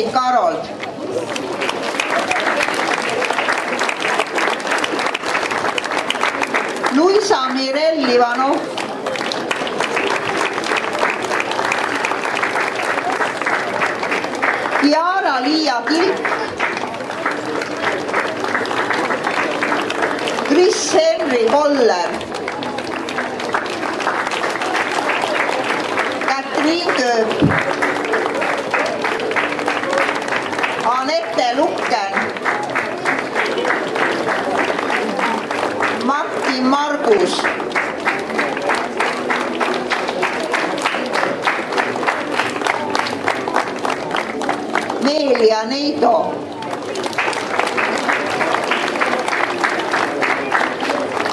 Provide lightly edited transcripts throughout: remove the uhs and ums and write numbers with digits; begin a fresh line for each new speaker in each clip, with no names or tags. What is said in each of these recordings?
Hendrik Arold. Luisa Mirel Ivanov. Kiara-Liia Kilk. Kris Henri Koller. Katrin Kööp. Anette Lukken. Martin Margus. Meelia Neido.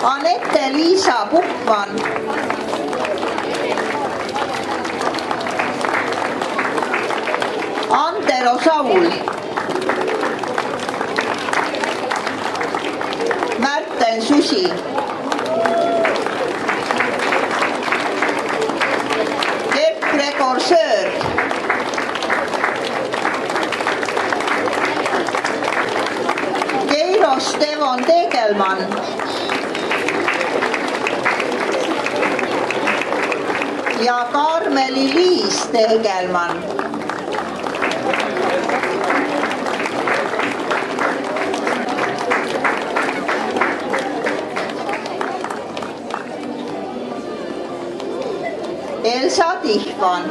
Anette-Liisa Puhman. Antero Saul. Märten Susi. Gregor Söör. Keiro Stefan Tegelmann. Ja Karmeli-Liis Tegelmann. Elsa Tihvan.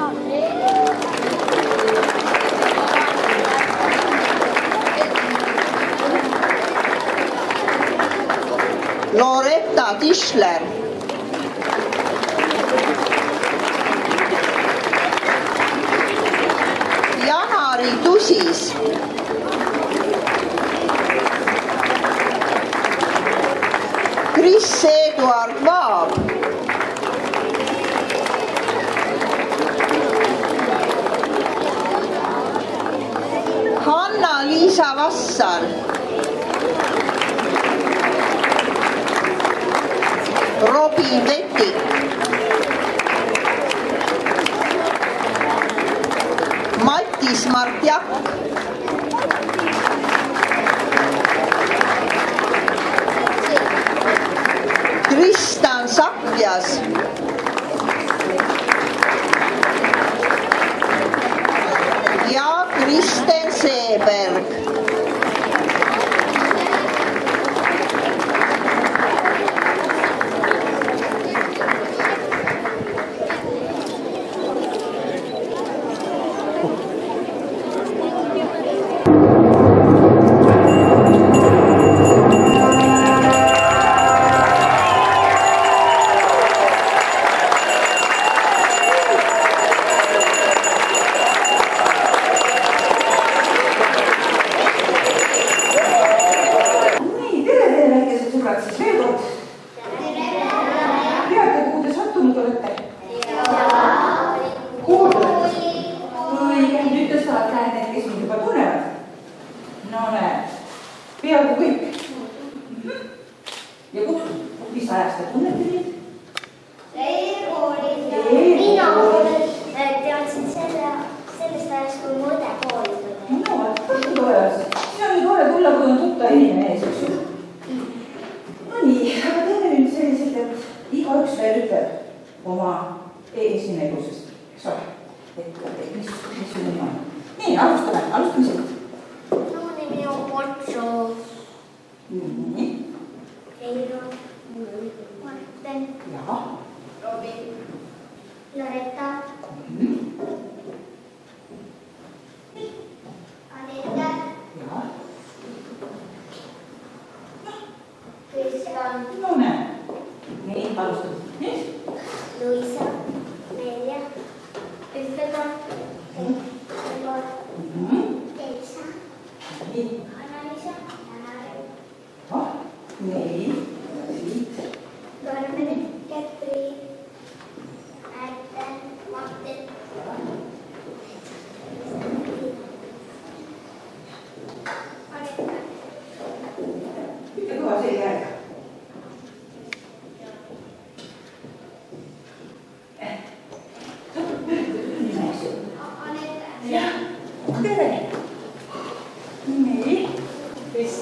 Loretta Tischler. Janari Tusis. Kris Eduard Vaab. Hanna-Liisa Vassar. Robin Vetik. Mattis Martjak. Tristan Sakjas. Ja Kristen Seeberg.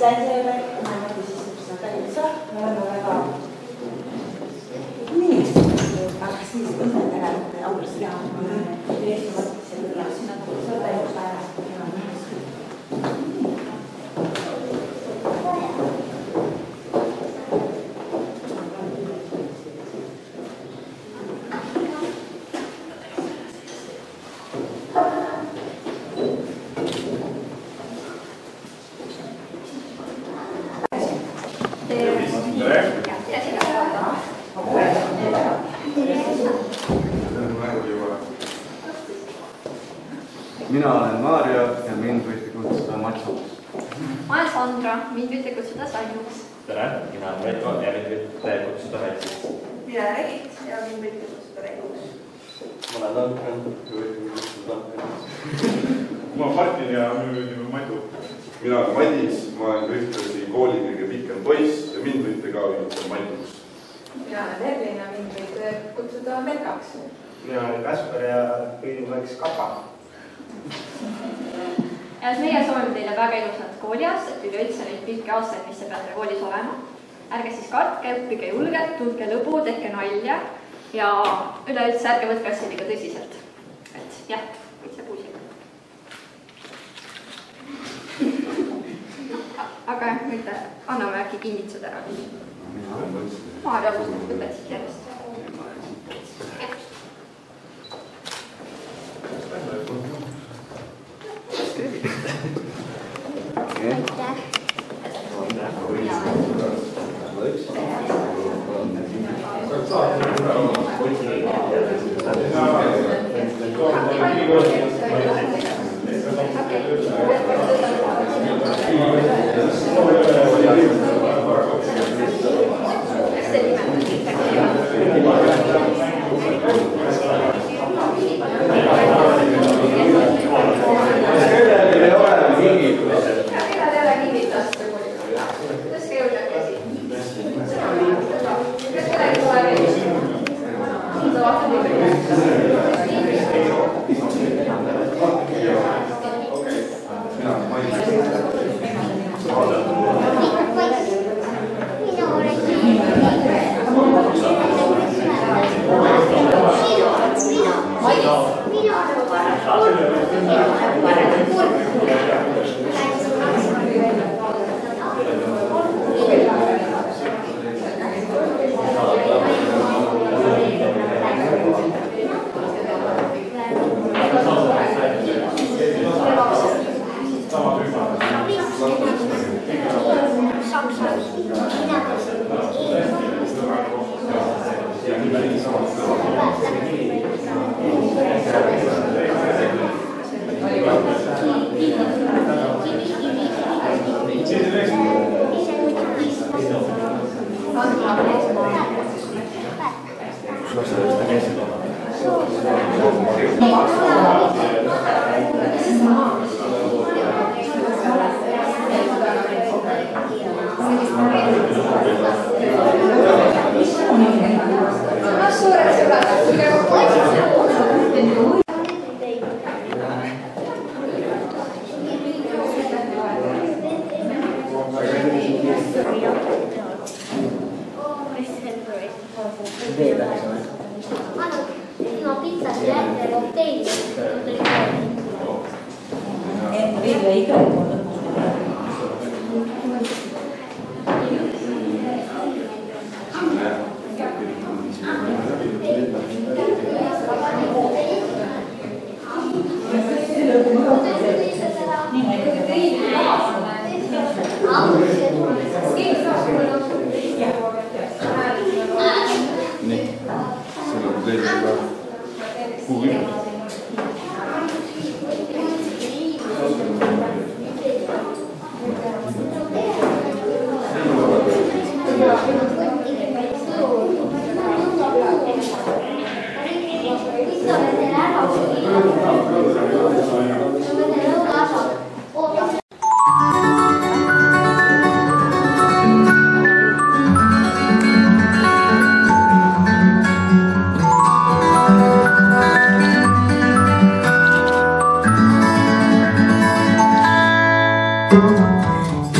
Kristjan Seeber, nemad siis Tallinnas, me oleme väga nii, aga siis õnned ära august ja Eesti mõtlesin üle, sinna seda ei ole ära.
Mina olen Maarja ja mind võite kutsuda Matsuks.
Ma olen Sandra, mind võite kutsuda Sanjuks.
Tere, mina olen Veiko ja mind võite kutsuda Väitsiks.
Mina olen Egit ja mind võite kutsuda Reiguks.
Ma olen Duncan ja võite kutsuda Duncan.
Ma olen Martin ja minu nimi on Madu.
Mina olen Madis, ma olen ühtlasi kooli kõige pikem poiss ja mind võite ka kutsuda Maduks.
Mina olen Erlin ja mind võite kutsuda Merkaks.
Mina olen Kaspar ja võin oleks Kapa.
Ja meie soovime teile väga ilusat kooliaastat, üleüldse neid pikki aastaid, mis te peate koolis olema. Ärge siis kartke, õppige julgelt, tundke lõbu, tehke nalja ja üleüldse ärge võtke asja liiga tõsiselt. Et jah, kõik see puusib. Aga nüüd anname äkki kinnitused ära. Maarja, võtad siit järjest.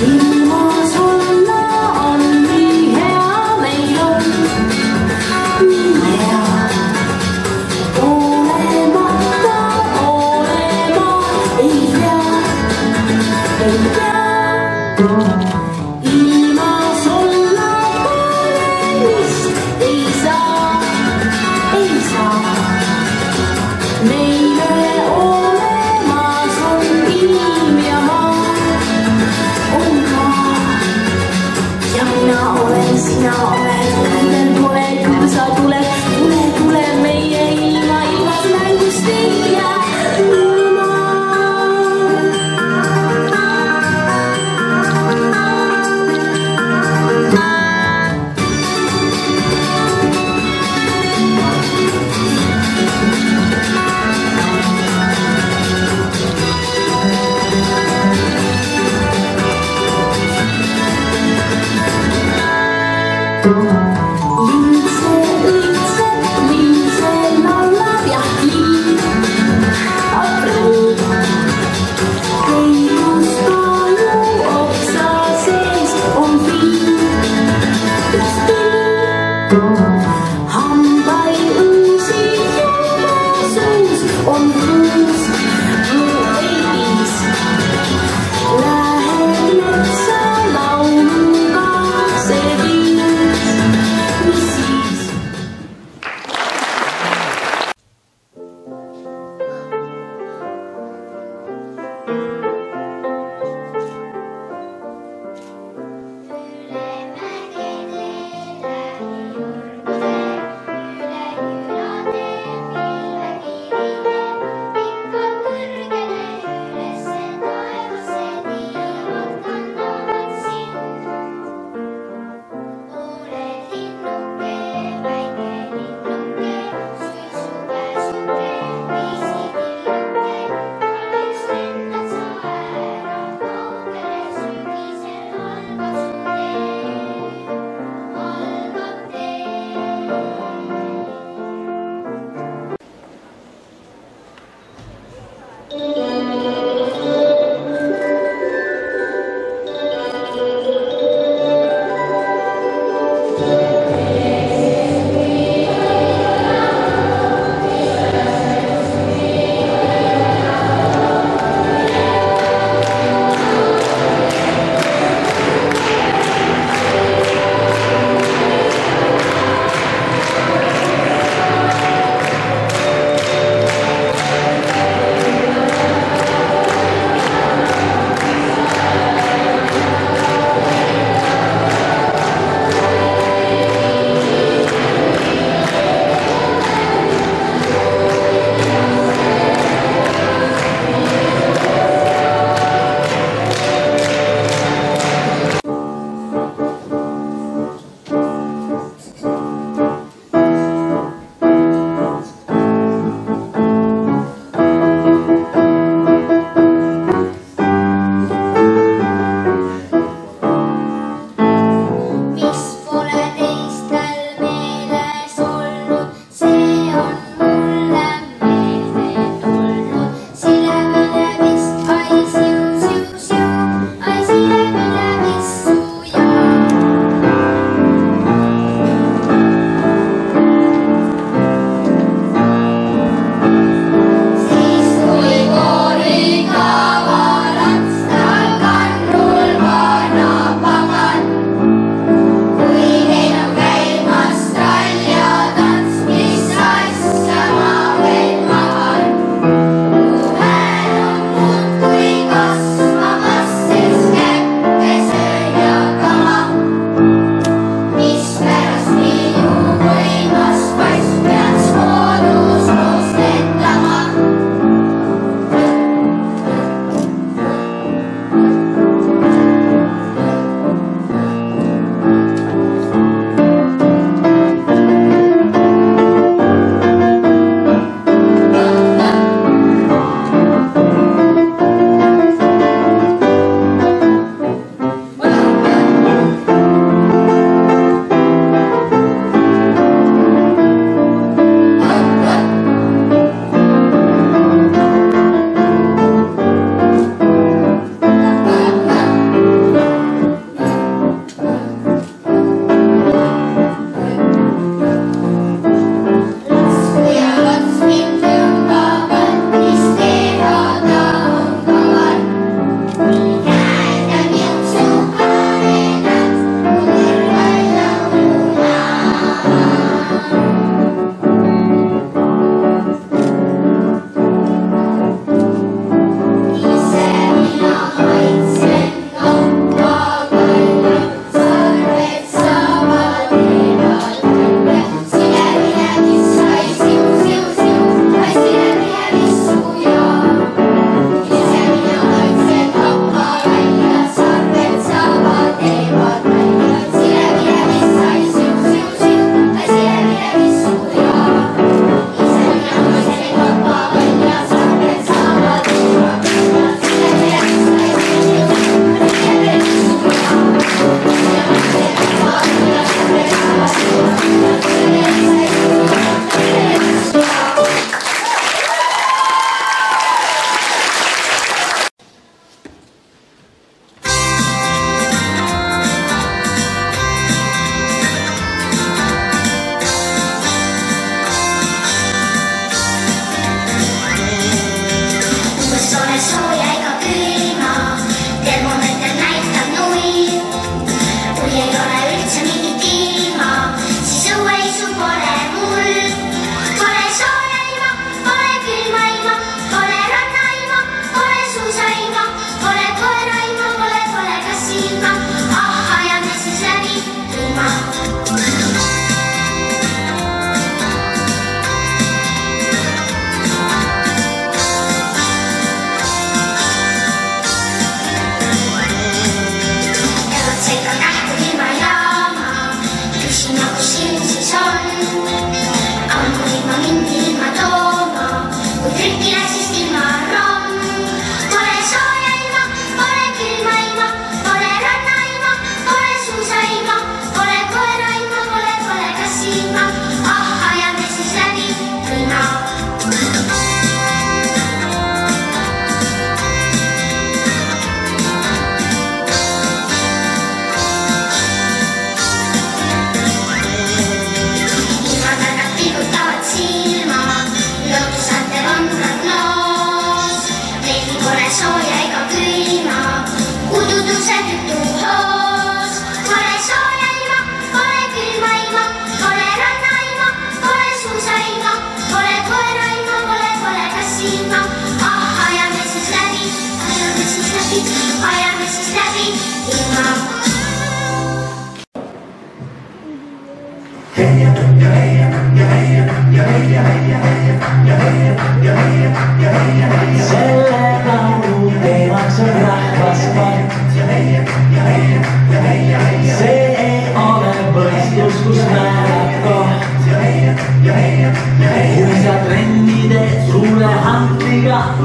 Ilma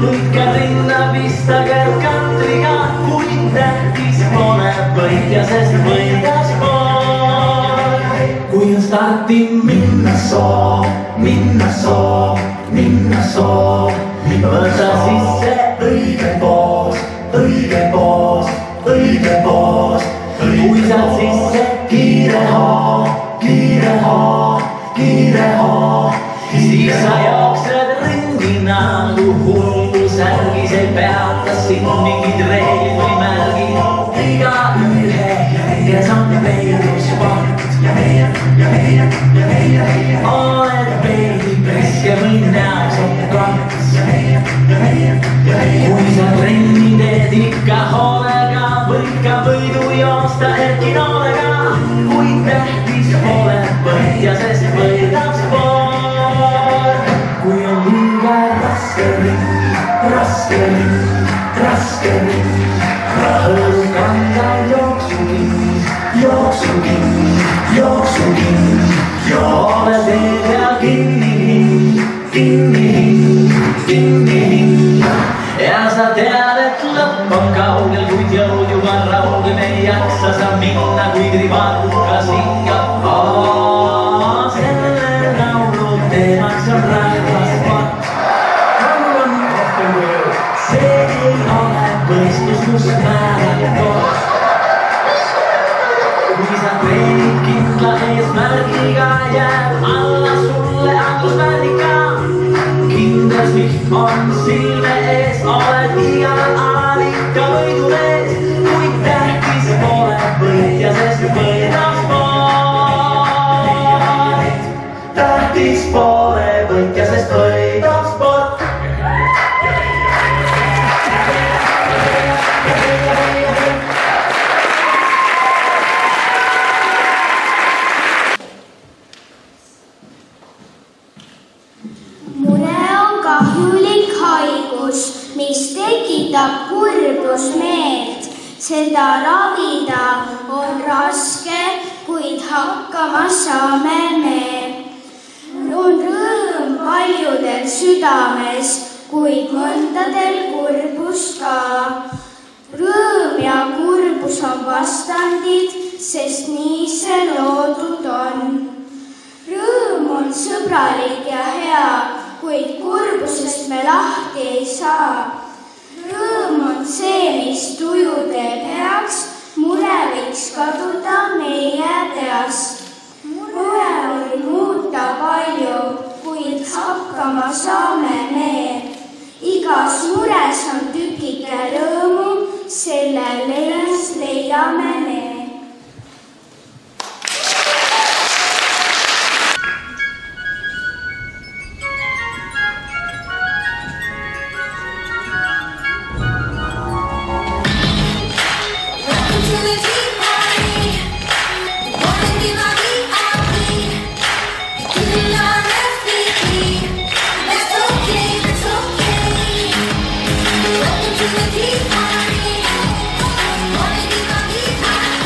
lõika rinna, pista käed kantriga, kuid tähtis pole võitja, sest võidas pool. kui on starti minna soov, võta sisse õige poos. kui saad sisse kiire hoo, siis sa jooksed ringi nagu hullu särgis, ei peata sind mingid reeglid või märgid. igaühe hinges on peidus sport. oled veidi priske või näos on krants. kui sa trenni teed ikka hoolega, võid ka võidu joosta erkinoolega, kuid tähtis pole võitja, sest võidab sport. kui on liiga raske ring, rõõmu kanda jooksukind, joole tee peal kinni hing. ja sa tead, et lõpp on kaugel, kuid jõud juba raugem, ei jaksa sa minna, kuid rivalkas hingab. selle laulu teemaks on rahvasport. see ei ole võistlus, kus määrab kord. kui sa treenid kindla eesmärgiga, jääb alla sulle angusmärgika. kindlas vihm on silme ees, oled igal alal ikka võidul ees, kuid tähtis pole võitja, sest võidab sport. tähtis pole võitja, sest võidab sport.
mis tekitab kurbusmeelt, seda ravida on raske, kuid hakkama saame me. on rõõm paljudel südames, kuid mõndadel kurbus ka. rõõm ja kurbus on vastandid, sest nii see loodud on. rõõm on sõbralik ja hea, kuid kurbusest me lahti ei saa. rõõm on see, mis tuju teeb heaks, mure võiks kaduda meie peast. mure võib muuta palju, kuid hakkama saame me. igas mures on tükike rõõmu, selle lees leiame me.
Welcome to the tea party. Wanna be my tea party.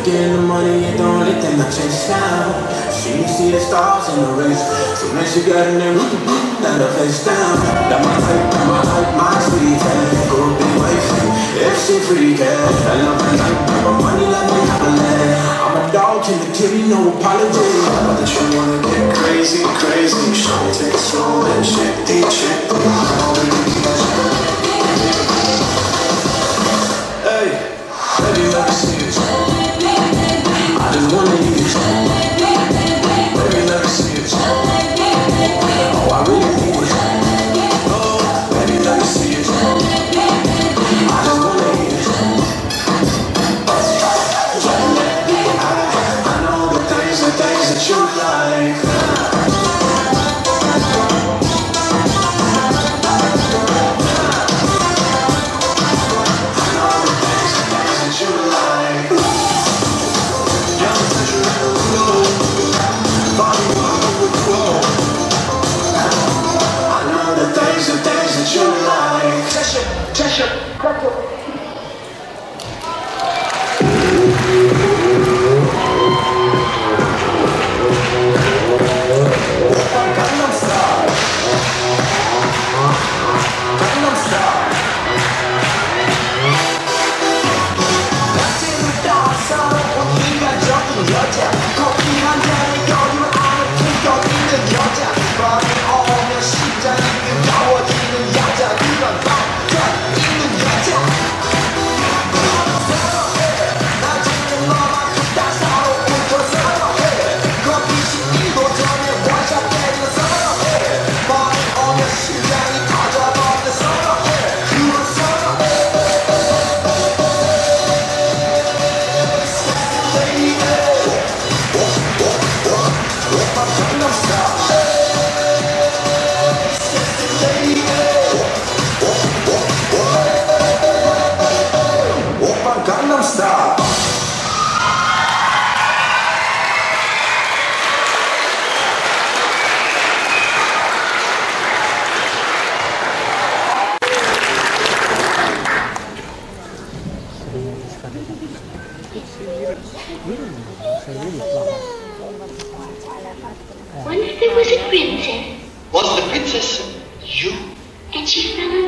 getting the money ain't the only thing I chase now. She can see the stars in the race. So when she got in there, let her face down. That my type, my sweet ass. Go be wifey, if she free cash. I love her like my money, let me have a laugh. I'm a dog, kill the kitty, no apology. But you wanna get crazy, crazy. Show me take it slow and shake the chick. Hey, baby, let me see it. I just wanna eat it. Baby, let me see it. Oh, I really need it. Oh, baby, let me see it. I just wanna eat it. I know the things that you like.
Once there was a princess.
Was the princess you?
And she fell in